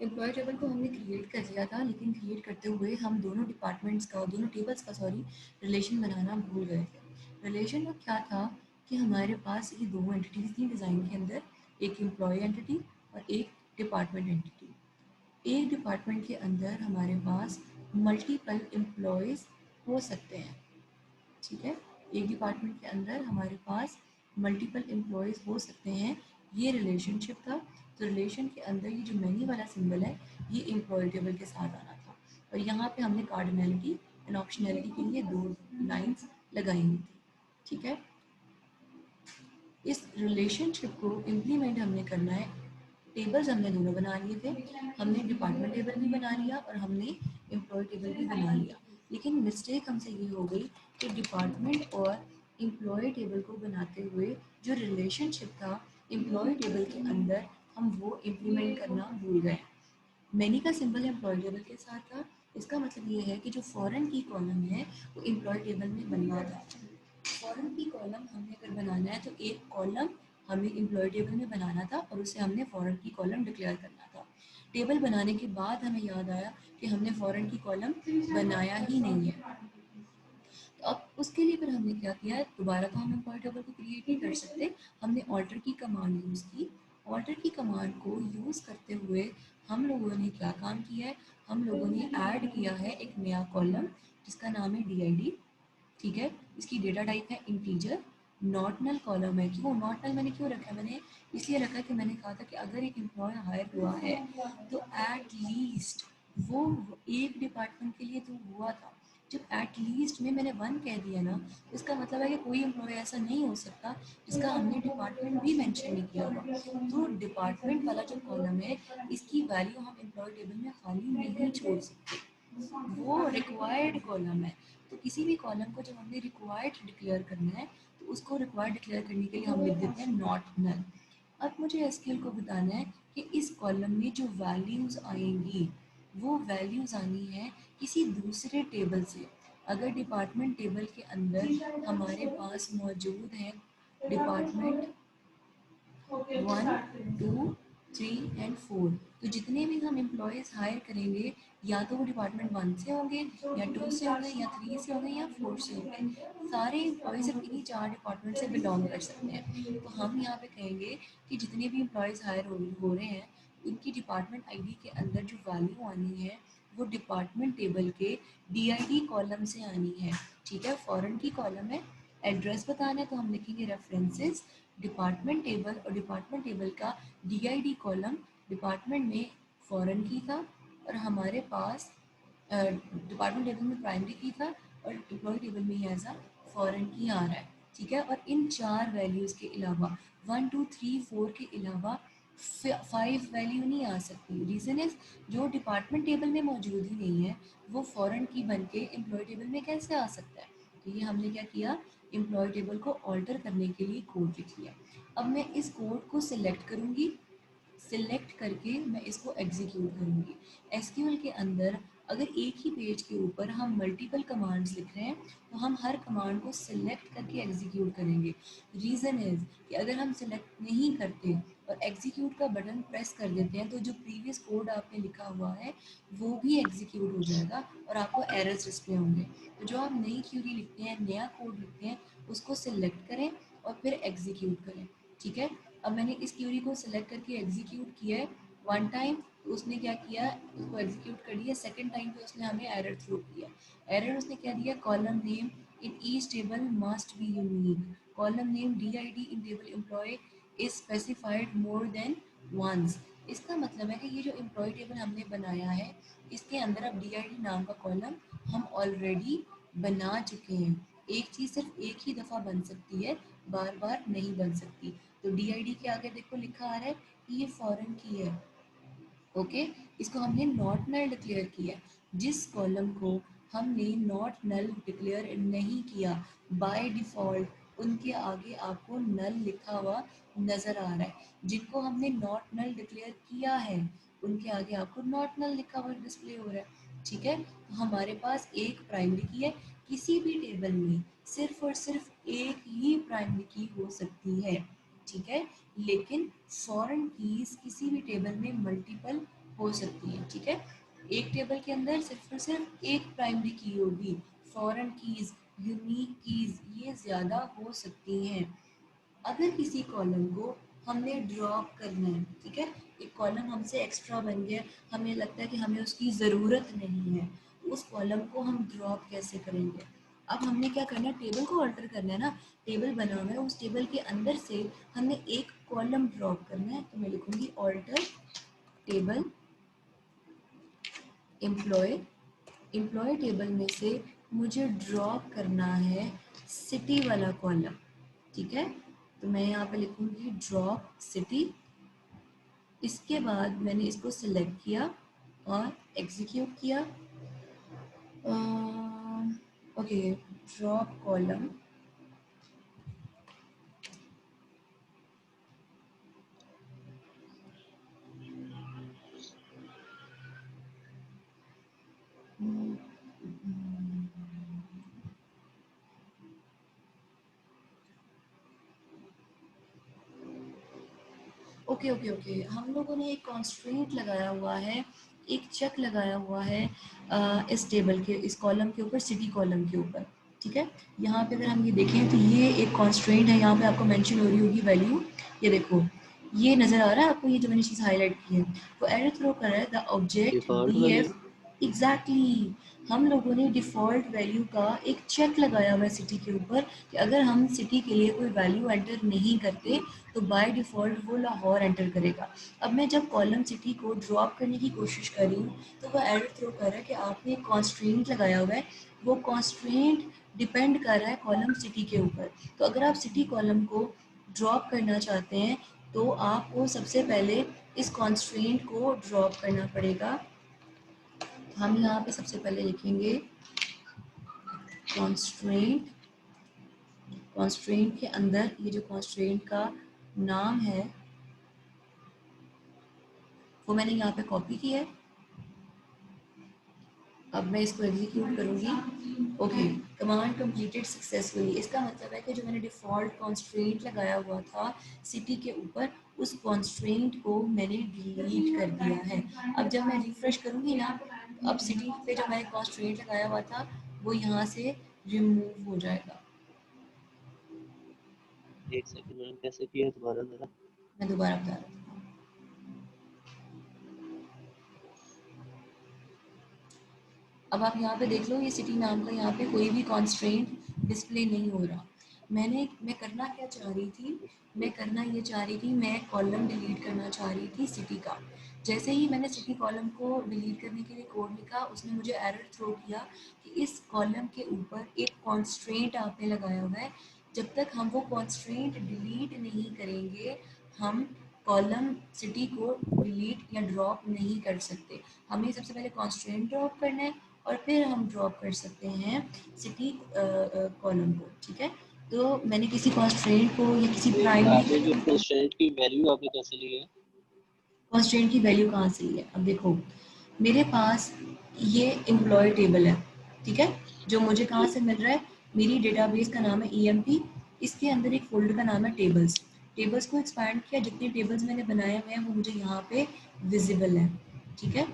Employ table को हमने create कर लिया था, लेकिन क्रिएट करते हुए हम दोनों डिपार्टमेंट्स का, दोनों टेबल्स का सॉरी, रिलेशन बनाना भूल गए थे। रिलेशन में क्या था कि हमारे पास ये दो एंटिटीज थी डिज़ाइन के अंदर, एक एम्प्लॉय एंटिटी और एक डिपार्टमेंट एंटिटी। एक डिपार्टमेंट के अंदर हमारे पास मल्टीपल एम्प्लॉयज़ हो सकते हैं, ठीक है। एक डिपार्टमेंट के अंदर हमारे पास मल्टीपल एम्प्लॉयज़ हो सकते हैं, ये रिलेशनशिप था। तो रिलेशन के अंदर ये जो मैनी वाला सिंबल है, ये एम्प्लॉय टेबल के साथ आना था, और यहाँ पे हमने कार्डिनलिटी एंड ऑप्शनैलिटी के लिए दो लाइंस लगाई हुई थी, ठीक है। इस रिलेशनशिप को इम्प्लीमेंट हमने करना है। टेबल्स हमने दोनों बना लिए थे, हमने डिपार्टमेंट टेबल भी बना लिया और हमने एम्प्लॉय टेबल भी बना लिया, लेकिन मिस्टेक हमसे ये हो गई कि डिपार्टमेंट और एम्प्लॉय टेबल को बनाते हुए जो रिलेशनशिप था एम्प्लॉय टेबल के अंदर, हम वो इम्प्लीमेंट करना भूल गए। मैनी का सिंबल एम्प्लॉय टेबल के साथ था, इसका मतलब ये है कि जो फॉरेन की कॉलम है वो एम्प्लॉय टेबल में बनना था। फॉरेन की कॉलम हमें अगर बनाना है तो एक कॉलम हमें एम्प्लॉय टेबल में बनाना था और उसे हमने फॉरेन की कॉलम डिक्लेयर करना था। टेबल बनाने के बाद हमें याद आया कि हमने फॉरेन की कॉलम बनाया ही नहीं है। तो अब उसके लिए फिर हमने क्या किया, दोबारा तो हम एम्प्लॉय टेबल को क्रिएट नहीं कर सकते, हमने ऑल्टर की कमांड यूज़ की। ऑल्टर की कमांड को यूज़ करते हुए हम लोगों ने क्या काम किया है, हम लोगों ने ऐड किया है एक नया कॉलम जिसका नाम है DID, ठीक है। इसकी डेटा टाइप है इंटीजर, नॉट नल कॉलम है। क्यों नॉट नल मैंने क्यों रखा है, मैंने इसलिए रखा है कि मैंने कहा था कि अगर एक एम्प्लॉय हायर हुआ है तो एट लीस्ट वो एक डिपार्टमेंट के लिए तो हुआ था। जब एट लीस्ट में मैंने 1 कह दिया ना, तो इसका मतलब है कि कोई एम्प्लॉय ऐसा नहीं हो सकता जिसका हमने डिपार्टमेंट भी मेंशन नहीं किया हुआ। तो डिपार्टमेंट वाला जो कॉलम है, इसकी वैल्यू हम एम्प्लॉय टेबल में खाली नहीं छोड़ सकते, वो रिक्वायर्ड कॉलम है। तो किसी भी कॉलम को जब हमने रिक्वायर्ड डिक्लेयर करना है तो उसको रिक्वायर्ड डिक्लेयर करने के लिए हम लिख देते हैं नॉट नल। अब मुझे एसक्यूएल को बताना है कि इस कॉलम में जो वैल्यूज़ आएंगी वो वैल्यूज़ आनी है किसी दूसरे टेबल से। अगर डिपार्टमेंट टेबल के अंदर हमारे पास मौजूद है डिपार्टमेंट 1, 2, 3 एंड 4, तो जितने भी हम एम्प्लॉयज़ हायर करेंगे या तो वो डिपार्टमेंट 1 से होंगे या 2 से होंगे या 3 से होंगे या 4 से होंगे। सारे एम्प्लॉयज़ सिर्फ इन्हीं 4 डिपार्टमेंट से बिलोंग कर सकते हैं। तो हम यहाँ पे कहेंगे कि जितने भी एम्प्लॉयज़ हायर हो रहे हैं उनकी डिपार्टमेंट आईडी के अंदर जो वैल्यू आनी है वो डिपार्टमेंट टेबल के DID कॉलम से आनी है, ठीक है। फॉरेन की कॉलम है, एड्रेस बताना है तो हम लिखेंगे रेफरेंसेस डिपार्टमेंट टेबल, और डिपार्टमेंट टेबल का DID कॉलम डिपार्टमेंट में फॉरेन की था और हमारे पास डिपार्टमेंट टेबल में प्राइमरी की था और एम्प्लॉय टेबल में ही एज अ फॉरेन की आ रहा है, ठीक है। और इन 4 वैल्यूज़ के अलावा 1, 2, 3, 4 के अलावा 5 वैल्यू नहीं आ सकती। रीज़न इज जो डिपार्टमेंट टेबल में मौजूद ही नहीं है वो फॉरेन की बन के एम्प्लॉय टेबल में कैसे आ सकता है। तो ये हमने क्या किया, एम्प्लॉय टेबल को ऑल्टर करने के लिए कोड लिख लिया। अब मैं इस कोड को सिलेक्ट करूँगी, सिलेक्ट करके मैं इसको एग्जीक्यूट करूँगी। एसक्यूएल के अंदर अगर एक ही पेज के ऊपर हम मल्टीपल कमांड्स लिख रहे हैं तो हम हर कमांड को सिलेक्ट करके एग्जीक्यूट करेंगे। रीज़न इज़ कि अगर हम सिलेक्ट नहीं करते और एग्जीक्यूट का बटन प्रेस कर देते हैं तो जो प्रीवियस कोड आपने लिखा हुआ है वो भी एग्जीक्यूट हो जाएगा और आपको एरर्स डिस्प्ले होंगे। तो जो आप नई क्यूरी लिखते हैं, नया कोड लिखते हैं, उसको सिलेक्ट करें और फिर एग्जीक्यूट करें, ठीक है। अब मैंने इस क्यूरी को सिलेक्ट करके एग्जीक्यूट किया है 1 टाइम, तो उसने क्या किया, उसको एग्जीक्यूट कर दिया। सेकंड टाइम पे उसने हमें एरर थ्रो किया। एरर उसने क्या दिया, column name in each table must be unique, column name DID in table employ is specified more than once. इसका मतलब है कि ये जो एम्प्लॉय टेबल हमने बनाया है इसके अंदर अब DID नाम का कॉलम हम ऑलरेडी बना चुके हैं। एक चीज़ सिर्फ एक ही दफ़ा बन सकती है, बार बार नहीं बन सकती। तो DID के आगे देखो लिखा आ रहा है कि ये फॉरेन की है, ओके। इसको हमने नॉट नल डिक्लेयर किया। जिस कॉलम को हमने नॉट नल डिक्लेयर नहीं किया बाय डिफ़ॉल्ट उनके आगे आपको नल लिखा हुआ नज़र आ रहा है। जिनको हमने नॉट नल डिक्लेयर किया है उनके आगे आपको नॉट नल लिखा हुआ डिस्प्ले हो रहा है, ठीक है। तो हमारे पास एक प्राइमरी की है, किसी भी टेबल में सिर्फ और सिर्फ एक ही प्राइमरी की हो सकती है, ठीक है। लेकिन फॉरेन कीज किसी भी टेबल में मल्टीपल हो सकती हैं, ठीक है। एक टेबल के अंदर सिर्फ और सिर्फ एक प्राइमरी की होगी, फॉरेन कीज, यूनिक कीज ये ज़्यादा हो सकती हैं। अगर किसी कॉलम को हमने ड्रॉप करना है, ठीक है, एक कॉलम हमसे एक्स्ट्रा बन गया, हमें लगता है कि हमें उसकी ज़रूरत नहीं है, उस कॉलम को हम ड्रॉप कैसे करेंगे? अब हमने क्या करना है, टेबल को ऑल्टर करना है ना, टेबल बना हुआ है, उस टेबल के अंदर से हमने एक कॉलम ड्रॉप करना है, तो मैं लिखूंगी alter table employ, employ table में से मुझे ड्रॉप करना है सिटी वाला कॉलम, ठीक है। तो मैं यहाँ पे लिखूंगी ड्रॉप सिटी। इसके बाद मैंने इसको सिलेक्ट किया और एग्जीक्यूट किया। Okay, drop column, okay okay okay, हम लोगों ने एक कॉन्स्ट्रेंट लगाया हुआ है, एक चेक लगाया हुआ है इस टेबल के, इस कॉलम के ऊपर, सिटी कॉलम के ऊपर, ठीक है। यहाँ पे अगर हम ये देखें तो ये एक कॉन्स्ट्रेंट है, यहाँ पे आपको मेंशन हो रही होगी वैल्यू, ये देखो, ये नज़र आ रहा है आपको, ये जो मैंने चीज़ हाईलाइट की है वो एरर थ्रो कर रहा है, the object default D value. F, exactly. हम लोगों ने डिफ़ॉल्ट वैल्यू का एक चेक लगाया हुआ है सिटी के ऊपर, कि अगर हम सिटी के लिए कोई वैल्यू एंटर नहीं करते तो बाय डिफ़ॉल्ट वो लाहौर एंटर करेगा। अब मैं जब कॉलम सिटी को ड्रॉप करने की कोशिश कर रही हूँ तो वो एरर थ्रो कर रहा है कि आपने एक कॉन्स्ट्रेंट लगाया हुआ है, वो कॉन्स्ट्रेंट डिपेंड कर रहा है कॉलम सिटी के ऊपर। तो अगर आप सिटी कॉलम को ड्रॉप करना चाहते हैं तो आपको सबसे पहले इस कॉन्स्ट्रेंट को ड्रॉप करना पड़ेगा। हम यहाँ पे सबसे पहले लिखेंगे कॉन्स्ट्रेंट, कॉन्स्ट्रेंट के अंदर ये जो कॉन्स्ट्रेंट का नाम है वो मैंने यहाँ पे कॉपी किया है। अब मैं इसको एग्जीक्यूट करूँगी। ओके, कमांड कंप्लीटेड सक्सेसफुली, इसका मतलब है कि जो मैंने डिफ़ॉल्ट कॉन्स्ट्रेंट लगाया हुआ था सिटी के ऊपर, उस कॉन्स्ट्रेंट को मैंने डिलीट कर दिया है। अब जब मैं रिफ्रेश करूँगी ना, अब सिटी पे जो मैंने कॉन्स्ट्रेंट लगाया हुआ था वो यहाँ से रिमूव हो जाएगा। एक सेकंड मैम, कैसे किया दोबारा जरा। मैं दोबारा बता रहा हूँ। अब आप यहाँ पे देख लो, ये सिटी नाम का यहाँ पे कोई भी कॉन्स्ट्रेंट डिस्प्ले नहीं हो रहा। मैं करना क्या चाह रही थी, मैं करना ये चाह रही थी, मैं कॉलम डिलीट करना चाह रही थी सिटी का। जैसे ही मैंने सिटी कॉलम को डिलीट करने के लिए कोड लिखा, उसने मुझे एरर थ्रो किया कि इस कॉलम के ऊपर एक कॉन्स्ट्रेंट आपने लगाया हुआ है, जब तक हम वो कॉन्स्ट्रेंट डिलीट नहीं करेंगे हम कॉलम सिटी को डिलीट या ड्रॉप नहीं कर सकते। हमें सबसे पहले कॉन्स्ट्रेंट ड्रॉप करना है और फिर हम ड्रॉप कर सकते हैं सिटी कॉलम को, ठीक है। तो मैंने किसी कॉन्स्ट्रेंट को या किसी आपने जो प्राइमरी कंस्ट्रेंट की वैल्यू आपने कैसे ली है? कॉन्स्टेंट की वैल्यू कहाँ से ली है? अब देखो, मेरे पास ये एम्प्लॉय टेबल है, ठीक है, जो मुझे कहाँ जी। से मिल रहा है, मेरी डेटाबेस का नाम है EMP, इसके अंदर एक फोल्डर का नाम है टेबल्स। टेबल्स को एक्सपैंड किया, जितने टेबल्स मैंने बनाए हुए हैं वो मुझे यहाँ पे विजिबल है, ठीक है।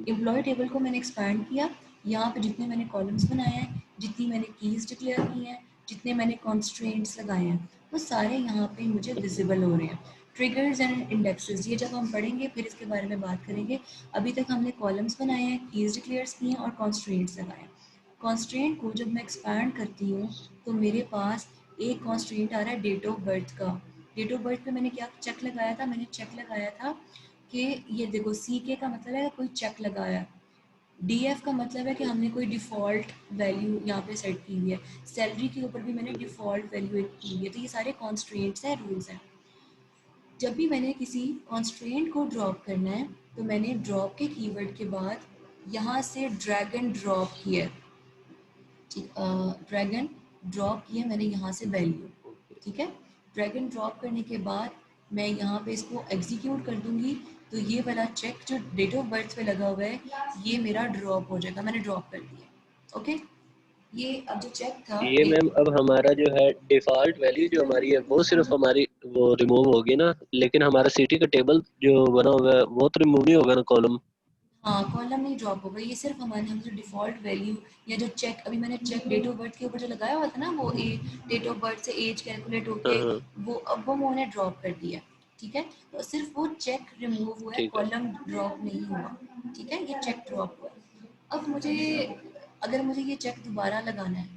एम्प्लॉय टेबल को मैंने एक्सपैंड किया, यहाँ पे जितने मैंने कॉलम्स बनाए हैं, जितनी मैंने कीज डिक्लेयर की हैं, जितने मैंने कॉन्स्ट्रेंट्स लगाए हैं, वो सारे यहाँ पे मुझे विजिबल हो रहे हैं। ट्रिगर्स एंड इंडेक्सेस, ये जब हम पढ़ेंगे फिर इसके बारे में बात करेंगे। अभी तक हमने कॉलम्स बनाए हैं, कीज डिक्लेयर्स किए हैं और कॉन्स्ट्रेंट्स लगाए हैं। कॉन्स्ट्रेंट को जब मैं एक्सपैंड करती हूँ तो मेरे पास एक कॉन्स्ट्रेंट आ रहा है डेट ऑफ बर्थ का। डेट ऑफ बर्थ पे मैंने क्या चेक लगाया था, मैंने चेक लगाया था कि ये देखो, CK का मतलब है कोई चेक लगाया, DF का मतलब है कि हमने कोई डिफ़ॉल्ट वैल्यू यहाँ पे सेट की हुई है, सैलरी के ऊपर भी मैंने डिफ़ॉल्ट वैल्यू एक की हुई है। तो ये सारे कॉन्स्ट्रेंट्स हैं, रूल्स हैं। जब भी मैंने किसी कॉन्स्ट्रेंट को ड्रॉप करना है तो मैंने ड्रॉप के कीवर्ड के बाद यहाँ से ड्रैग एंड ड्रॉप किया है, ठीक, ड्रैग एंड ड्रॉप किया मैंने यहाँ से वैल्यू, ठीक है। ड्रैग एंड ड्रॉप करने के बाद मैं यहाँ पे इसको एग्जीक्यूट कर दूंगी तो ये वाला चेक जो डेट ऑफ बर्थ पे लगा हुआ है ये मेरा ड्रॉप हो जाएगा, मैंने ड्रॉप कर दिया। ओके, ये अब जो चेक था ये मैम अब हमारा जो है डिफॉल्ट वैल्यू जो हमारी है वो सिर्फ हमारी वो रिमूव होगी ना, लेकिन हमारा सिटी का टेबल जो बना हुआ है वो तो रिमूव नहीं होगा ना, कॉलम। हाँ, कॉलम नहीं ड्रॉप होगा, ये सिर्फ हमारे हम जो डिफ़ॉल्ट वैल्यू या जो चेक अभी मैंने चेक डेट ऑफ बर्थ के ऊपर जो लगाया हुआ था ना, वो डेट ऑफ बर्थ से एज कैलकुलेट हाँ होके हाँ, वो अब वो मैंने ड्रॉप कर दिया। ठीक है, तो सिर्फ वो चेक रिमूव हुआ है, ठीक है। कॉलम ड्रॉप नहीं हुआ। ठीक है, ये चेक ड्रॉप हुआ है। अब मुझे अगर मुझे ये चेक दोबारा लगाना है,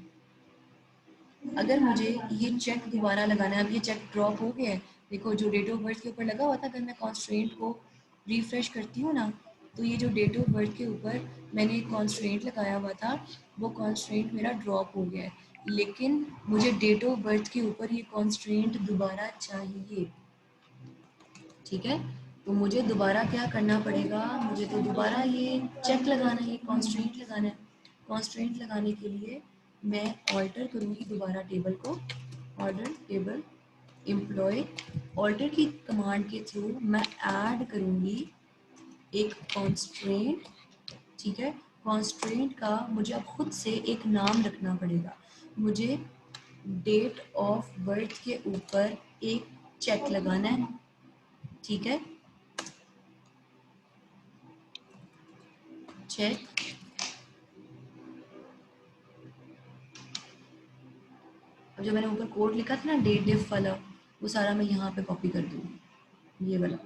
अगर मुझे ये चेक दोबारा लगाना है, अब ये चेक ड्रॉप हो गया है। देखो जो डेट ऑफ बर्थ के ऊपर लगा हुआ था, अगर मैं कॉन्स्ट्रेंट को रिफ्रेश करती हूँ ना, तो ये जो डेट ऑफ बर्थ के ऊपर मैंने एक कॉन्स्ट्रेंट लगाया हुआ था, वो कॉन्स्ट्रेंट मेरा ड्रॉप हो गया है। लेकिन मुझे डेट ऑफ बर्थ के ऊपर ये कॉन्स्ट्रेंट दोबारा चाहिए। ठीक है, तो मुझे दोबारा क्या करना पड़ेगा, मुझे तो दोबारा ये चेक लगाना है, ये कॉन्स्ट्रेंट लगाना है। कॉन्स्ट्रेंट लगाने के लिए मैं ऑल्टर करूँगी दोबारा टेबल को, ऑर्डर टेबल एम्प्लॉय, ऑल्टर की कमांड के थ्रू मैं ऐड करूँगी एक कॉन्स्ट्रेंट। ठीक है, कॉन्स्ट्रेंट का मुझे अब खुद से एक नाम रखना पड़ेगा। मुझे डेट ऑफ बर्थ के ऊपर एक चेक लगाना है। ठीक है, चेक। अब जो मैंने ऊपर कोड लिखा था ना डेट डिफ वाला, वो सारा मैं यहाँ पे कॉपी कर दूँगी, ये वाला।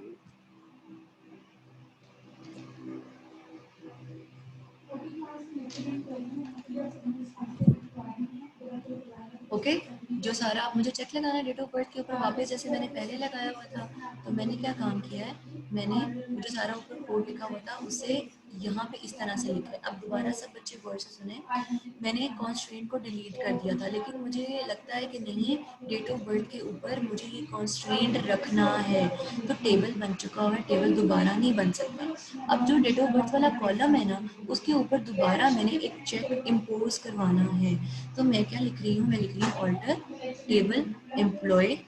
ओके, जो सारा आप मुझे चेक लगाना है डेट ऑफ बर्थ के ऊपर वापस जैसे मैंने पहले लगाया हुआ था। तो मैंने क्या काम किया है, मैंने जो सारा ऊपर कोड लिखा हुआ था उसे यहाँ पे इस तरह से लिखा है। अब दोबारा सब बच्चे गौर से सुने, मैंने कॉन्स्ट्रेंट को डिलीट कर दिया था, लेकिन मुझे लगता है कि नहीं, डेट ऑफ बर्थ के ऊपर मुझे ये कॉन्स्ट्रेंट रखना है। तो टेबल बन चुका हुआ है, टेबल दोबारा नहीं बन सकता। अब जो डेट ऑफ बर्थ वाला कॉलम है ना, उसके ऊपर दोबारा मैंने एक चेक इम्पोज करवाना है। तो मैं क्या लिख रही हूँ, मैं लिख रही हूँ ऑल्टर टेबल एम्प्लॉय।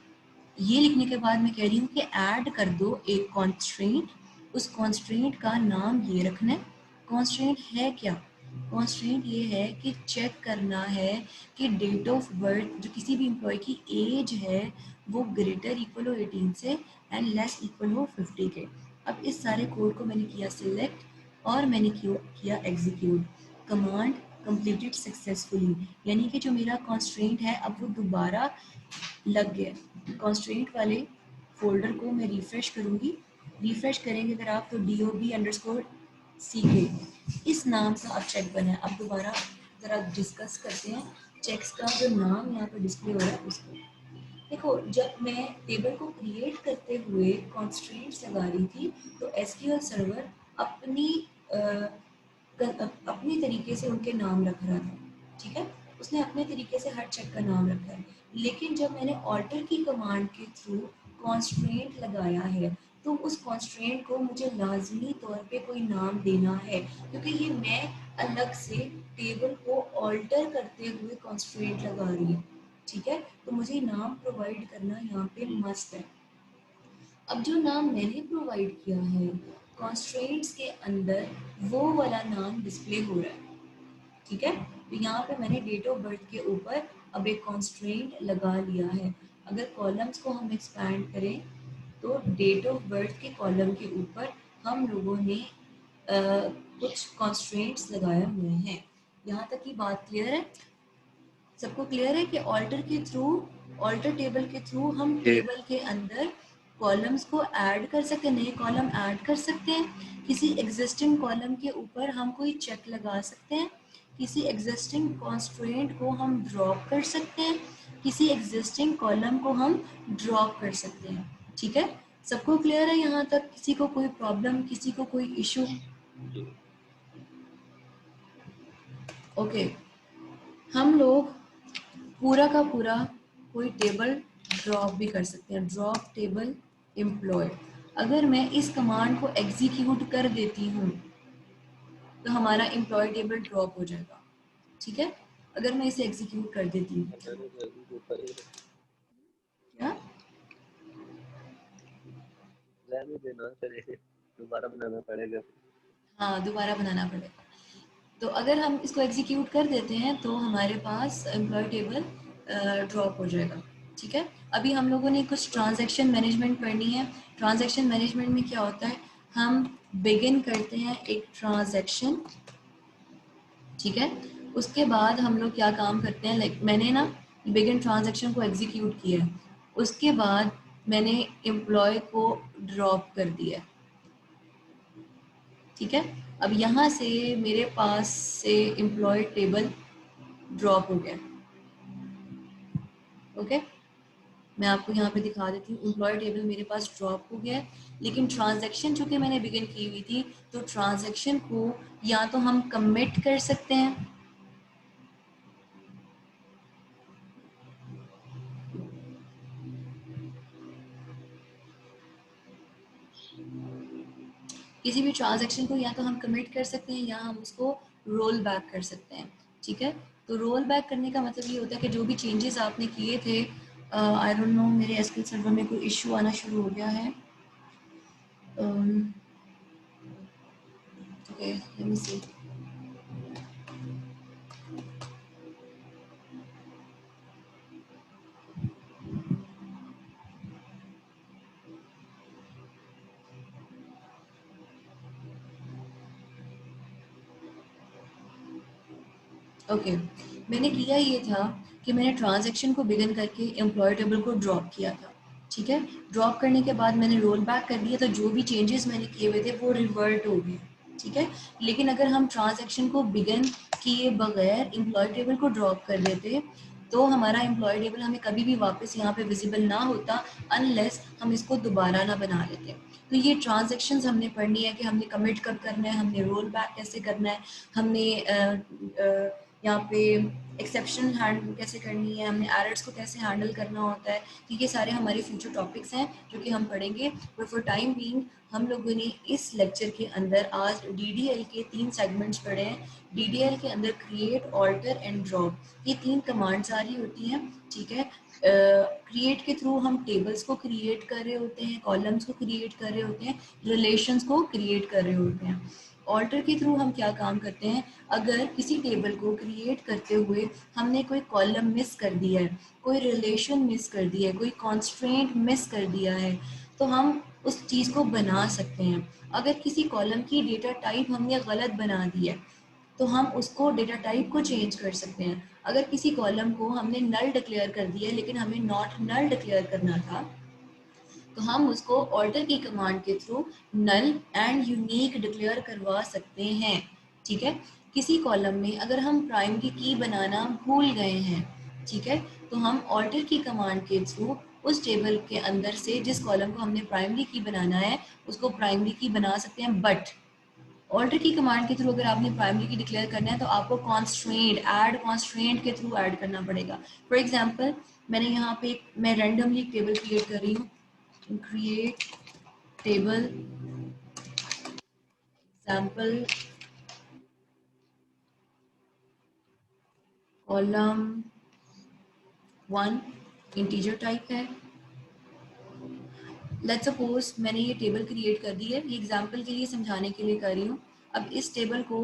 ये लिखने के बाद मैं कह रही हूँ कि ऐड कर दो एक कॉन्स्ट्रेंट। उस कॉन्स्ट्रेंट का नाम ये रखना है। कॉन्स्ट्रेंट है क्या, कॉन्स्ट्रेंट ये है कि चेक करना है कि डेट ऑफ बर्थ जो किसी भी एम्प्लॉय की एज है वो ग्रेटर इक्वल हो 18 से एंड लेस इक्वल हो 50 के। अब इस सारे कोड को मैंने किया सिलेक्ट और मैंने किया एग्जीक्यूट। कमांड कंप्लीटेड सक्सेसफुली, यानी कि जो मेरा कॉन्स्ट्रेंट है अब वो दोबारा लग गया। कॉन्स्ट्रेंट वाले फोल्डर को मैं रिफ्रेश करूँगी। रिफ्रेश करेंगे अगर आप, तो DOB_CK इस नाम का अब चेक बना है। अब दोबारा ज़रा डिस्कस करते हैं चेक्स का जो नाम यहाँ पर डिस्प्ले हो रहा है उसको। देखो, जब मैं टेबल को क्रिएट करते हुए कॉन्स्ट्रेंट्स लगा रही थी, तो एसक्यूएल सर्वर अपनी अपनी तरीके से उनके नाम रख रहा था। ठीक है, उसने अपने तरीके से हर चेक का नाम रखा है। लेकिन जब मैंने ऑल्टर की कमांड के थ्रू कॉन्स्ट्रेंट लगाया है, तो उस कॉन्स्ट्रेंट को मुझे लाजमी तौर पे कोई नाम देना है, क्योंकि ये मैं अलग से टेबल को ऑल्टर करते हुए कॉन्स्ट्रेंट लगा रही हूँ। ठीक है, तो मुझे नाम प्रोवाइड करना यहाँ पे मस्ट है। अब जो नाम मैंने प्रोवाइड किया है कॉन्स्ट्रेंट्स के अंदर, वो वाला नाम डिस्प्ले हो रहा है। ठीक है, तो यहाँ पे मैंने डेट ऑफ बर्थ के ऊपर अब एक कॉन्स्ट्रेंट लगा लिया है। अगर कॉलम्स को हम एक्सपैंड करें, तो डेट ऑफ बर्थ के कॉलम के ऊपर हम लोगों ने कुछ कॉन्स्ट्रेंट्स लगाए हुए हैं। यहाँ तक की बात क्लियर है? सबको क्लियर है कि ऑल्टर के थ्रू, ऑल्टर टेबल के थ्रू हम जी। टेबल के अंदर कॉलम्स को ऐड कर सकते हैं, नए कॉलम ऐड कर सकते हैं। किसी एग्जिस्टिंग कॉलम के ऊपर हम कोई चेक लगा सकते हैं। किसी एग्जिस्टिंग कॉन्स्ट्रेंट को हम ड्रॉप कर सकते हैं। किसी एग्जिस्टिंग कॉलम को हम ड्रॉप कर सकते हैं। ठीक है, सबको क्लियर है यहाँ तक? किसी को कोई प्रॉब्लम, किसी को कोई इशू? जी। ओके, हम लोग पूरा का पूरा कोई टेबल ड्रॉप भी कर सकते हैं। ड्रॉप टेबल एम्प्लॉय, अगर मैं इस कमांड को एग्जीक्यूट कर देती हूँ तो हमारा एम्प्लॉय टेबल ड्रॉप हो जाएगा। ठीक है, अगर मैं इसे एग्जीक्यूट कर देती हूँ। मैंने तो अभी जो करेगा, क्या? रहने देना, फिर दोबारा बनाना पड़ेगा। हाँ, दोबारा बनाना पड़ेगा। तो अगर हम इसको एग्जीक्यूट कर देते हैं तो हमारे पास एम्प्लॉय टेबल ड्रॉप हो जाएगा। ठीक है, अभी हम लोगों ने कुछ ट्रांजैक्शन मैनेजमेंट पढ़नी है। ट्रांजैक्शन मैनेजमेंट में क्या होता है, हम बिगिन करते हैं एक ट्रांजैक्शन, ठीक है, उसके बाद हम लोग क्या काम करते हैं, लाइक मैंने ना बिगिन ट्रांजैक्शन को एग्जीक्यूट किया है, उसके बाद मैंने एम्प्लॉय को ड्रॉप कर दिया है, ठीक है। अब यहाँ से मेरे पास से एम्प्लॉय टेबल ड्रॉप हो गया, ओके। मैं आपको यहाँ पे दिखा देती हूँ, एम्प्लॉय टेबल मेरे पास ड्रॉप हो गया है, लेकिन ट्रांजैक्शन चूँकि मैंने बिगिन की हुई थी, तो ट्रांजैक्शन को या तो हम कमिट कर सकते हैं, किसी भी ट्रांजैक्शन को या तो हम कमिट कर सकते हैं या हम उसको रोल बैक कर सकते हैं, ठीक है। तो रोल बैक करने का मतलब ये होता है कि जो भी चेंजेस आपने किए थे, आई डोंट नो मेरे एसक्यूएल सर्वर में कोई इशू आना शुरू हो गया है, ओके लेट मी सी। ओके, मैंने किया ये था कि मैंने ट्रांजैक्शन को बिगिन करके एम्प्लॉय टेबल को ड्रॉप किया था, ठीक है। ड्रॉप करने के बाद मैंने रोल बैक कर दिया, तो जो भी चेंजेस मैंने किए हुए थे वो रिवर्ट हो गए, ठीक है। लेकिन अगर हम ट्रांजैक्शन को बिगिन किए बगैर एम्प्लॉय टेबल को ड्रॉप कर देते, तो हमारा एम्प्लॉय टेबल हमें कभी भी वापस यहाँ पे विजिबल ना होता, अनलेस हम इसको दोबारा ना बना लेते। तो ये ट्रांजैक्शंस हमने पढ़नी है कि हमने कमिट कब करना है, हमने रोल बैक कैसे करना है, हमने यहाँ पे एक्सेप्शन हैंडल कैसे करनी है, हमने एरर्स को कैसे हैंडल करना होता है। तो ये सारे हमारे फ्यूचर टॉपिक्स हैं जो कि हम पढ़ेंगे, बट फॉर टाइम बीइंग हम लोगों ने इस लेक्चर के अंदर आज DDL के 3 सेगमेंट्स पढ़े हैं। DDL के अंदर क्रिएट, ऑल्टर एंड ड्रॉप, ये 3 कमांड्स सारी होती हैं, ठीक है। क्रिएट के थ्रू हम टेबल्स को क्रिएट कर रहे होते हैं, कॉलम्स को क्रिएट कर रहे होते हैं, रिलेशंस को क्रिएट कर रहे होते हैं। ऑल्टर के थ्रू हम क्या काम करते हैं, अगर किसी टेबल को क्रिएट करते हुए हमने कोई कॉलम मिस कर दिया है, कोई रिलेशन मिस कर दिया है, कोई कॉन्स्ट्रेंट मिस कर दिया है, तो हम उस चीज़ को बना सकते हैं। अगर किसी कॉलम की डेटा टाइप हमने गलत बना दी है, तो हम उसको डेटा टाइप को चेंज कर सकते हैं। अगर किसी कॉलम को हमने नल डिक्लेयर कर दिया है लेकिन हमें नॉट नल डिक्लेयर करना था, तो हम उसको ऑल्टर की कमांड के through null and unique declare करवा सकते हैं, ठीक है। किसी कॉलम में अगर हम प्राइमरी की बनाना भूल गए हैं, ठीक है, तो हम ऑल्टर की कमांड के थ्रू उस टेबल के अंदर से जिस कॉलम को हमने प्राइमरी की बनाना है उसको प्राइमरी की बना सकते हैं। बट ऑल्टर की कमांड के थ्रू अगर आपने प्राइमरी की डिक्लेयर करना है तो आपको कॉन्स्ट्रेंट, ऐड कॉन्स्ट्रेंट के थ्रू ऐड करना पड़ेगा। फॉर एग्जाम्पल मैंने यहाँ पे मैं रैंडमली एक टेबल क्रिएट कर रही हूँ, create table example column 1 integer type है। लेट्स सपोज मैंने ये टेबल क्रिएट कर दी है, ये एग्जांपल के लिए समझाने के लिए कर रही हूँ। अब इस टेबल को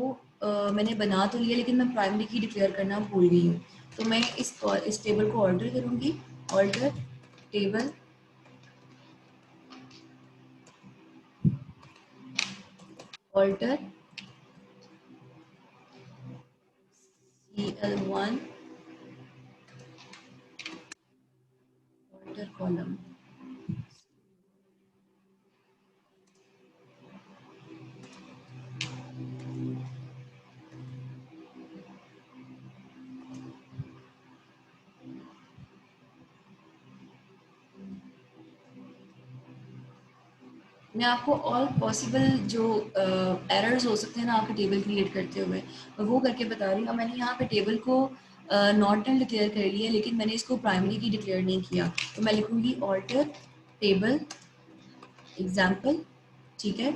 मैंने बना तो लिया लेकिन मैं प्राइमरी की डिक्लेयर करना भूल गई हूँ, तो मैं इस टेबल को ऑल्टर करूँगी, alter table alter CL1 alter column. मैं आपको ऑल पॉसिबल जो एरर्स हो सकते हैं ना आपके टेबल क्रिएट करते हुए, वो करके बता रही हूँ। मैंने यहाँ पे टेबल को नॉट नल डिक्लेयर कर लिया लेकिन मैंने इसको प्राइमरी की डिक्लेयर नहीं किया, तो मैं लिखूँगी ऑल्टर टेबल एग्जाम्पल, ठीक है।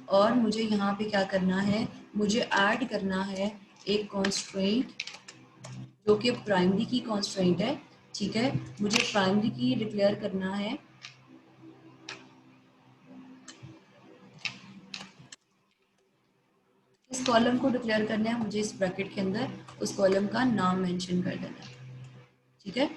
और मुझे यहाँ पे क्या करना है, मुझे ऐड करना है एक कॉन्स्ट्रेंट जो कि प्राइमरी की कॉन्स्ट्रेंट है, ठीक है। मुझे प्राइमरी की डिक्लेयर करना है, इस कॉलम को डिक्लेयर करना है मुझे, इस ब्रैकेट के अंदर उस कॉलम का नाम मेंशन कर देना है, ठीक है।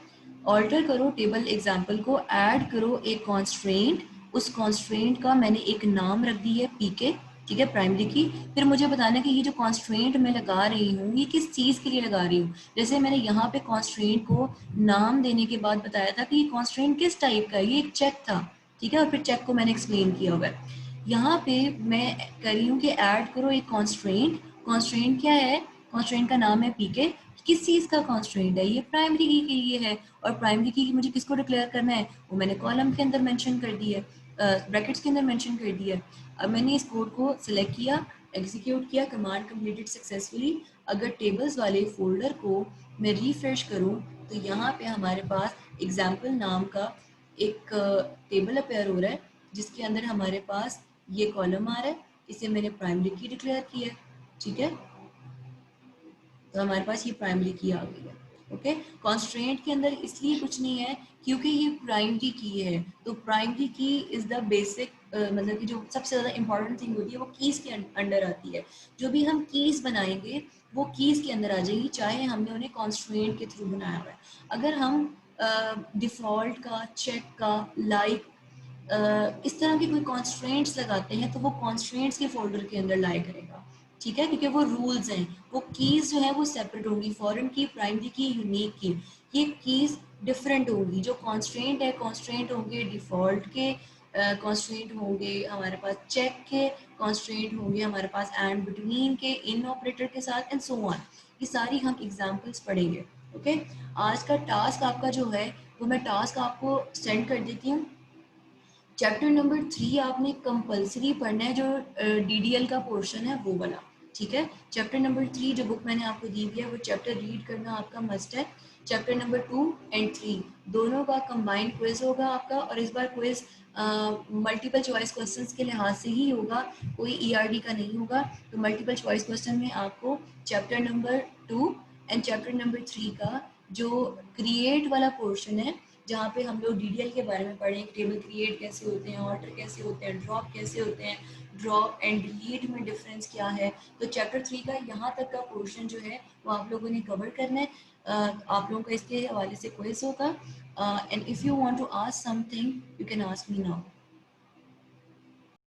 ऑल्टर करो टेबल एग्जाम्पल को, ऐड करो एक कॉन्स्ट्रेंट, उस कॉन्स्ट्रेंट का मैंने एक नाम रख दी है पीके, ठीक है, प्राइमरी की। फिर मुझे बताना कि ये जो कॉन्स्ट्रेंट मैं लगा रही हूँ ये किस चीज़ के लिए लगा रही हूँ। जैसे मैंने यहाँ पे कॉन्स्ट्रेंट को नाम देने के बाद बताया था कि ये कॉन्स्ट्रेंट किस टाइप का है, ये एक चेक था, ठीक है, और फिर चेक को मैंने एक्सप्लेन किया हुआ है। यहाँ पे मैं कर रही हूँ कि ऐड करो एक कॉन्स्ट्रेंट। कॉन्स्ट्रेंट क्या है, कॉन्स्ट्रेंट का नाम है पीके। किस चीज़ का कॉन्स्ट्रेंट है, ये प्राइमरी की के लिए है, और प्राइमरी की मुझे किसको डिक्लेयर करना है, वो मैंने कॉलम के अंदर मेंशन कर दी है, ब्रैकेट्स के अंदर मेंशन कर दिया है। अब मैंने इस कोड को सिलेक्ट किया, एग्जीक्यूट किया, कमांड कंप्लीटेड सक्सेसफुली। अगर टेबल्स वाले फोल्डर को मैं रिफ्रेश करूं तो यहाँ पे हमारे पास एग्जाम्पल नाम का एक टेबल अपेयर हो रहा है, जिसके अंदर हमारे पास ये कॉलम आ रहा है, इसे मैंने प्राइमरी की डिक्लेयर किया है, ठीक है, तो हमारे पास ये प्राइमरी की आ गई है। ओके, कॉन्स्ट्रेंट के अंदर इसलिए कुछ नहीं है क्योंकि ये प्राइमरी की है, तो प्राइमरी की इज द बेसिक, मतलब कि जो सबसे ज़्यादा इंपॉर्टेंट थिंग होती है वो कीज़ के अंडर आती है। जो भी हम कीज़ बनाएंगे वो कीज़ के अंदर आ जाएगी, चाहे हमने उन्हें कॉन्स्ट्रेंट के थ्रू बनाया हुआ है। अगर हम डिफ़ॉल्ट का, चेक का, लाइक इस तरह के कोई कॉन्स्ट्रेंट्स लगाते हैं तो वो कॉन्स्ट्रेंट्स के फोल्डर के अंदर लाई करेगा, ठीक है, क्योंकि वो रूल्स हैं, वो कीज़ जो है वो सेपरेट होंगी, फॉरेन की, प्राइमरी की, यूनिक की, ये कीज़ डिफरेंट होंगी। जो कॉन्स्ट्रेंट है, कॉन्स्ट्रेंट होंगे डिफ़ॉल्ट के, कॉन्स्ट्रेंट होंगे हमारे पास चेक के, कॉन्स्ट्रेंट होंगे हमारे पास एंड बिटवीन के, इन ऑपरेटर के साथ, एंड सो ऑन। ये सारी हम एग्जाम्पल्स पढ़ेंगे। ओके, आज का टास्क आपका जो है वो मैं टास्क आपको सेंड कर देती हूँ। चैप्टर नंबर 3 आपने कंपलसरी पढ़ना है, जो डीडीएल का पोर्शन है वो वाला, ठीक है। चैप्टर नंबर 3 जो बुक मैंने आपको दी हुई है वो चैप्टर रीड करना आपका मस्ट है। चैप्टर नंबर 2 एंड 3 दोनों का कंबाइंड क्विज होगा आपका, और इस बार क्विज मल्टीपल चॉइस क्वेश्चंस के लिहाज से ही होगा, कोई ईआरडी का नहीं होगा। तो मल्टीपल चॉइस क्वेश्चन में आपको chapter number 2 and chapter number 3 का जो क्रिएट वाला पोर्शन है, जहाँ पे हम लोग डीडीएल के बारे में पढ़ें, टेबल क्रिएट कैसे होते हैं, ऑर्डर कैसे होते हैं, ड्रॉप कैसे होते हैं, ड्रॉप एंड डिलीट में डिफरेंस क्या है। तो चैप्टर 3 का यहाँ तक का पोर्शन जो है वो आप लोगों ने कवर करना है। आप लोगों का इसके हवाले से क्विज होगा, and if you want to ask something you can ask me now.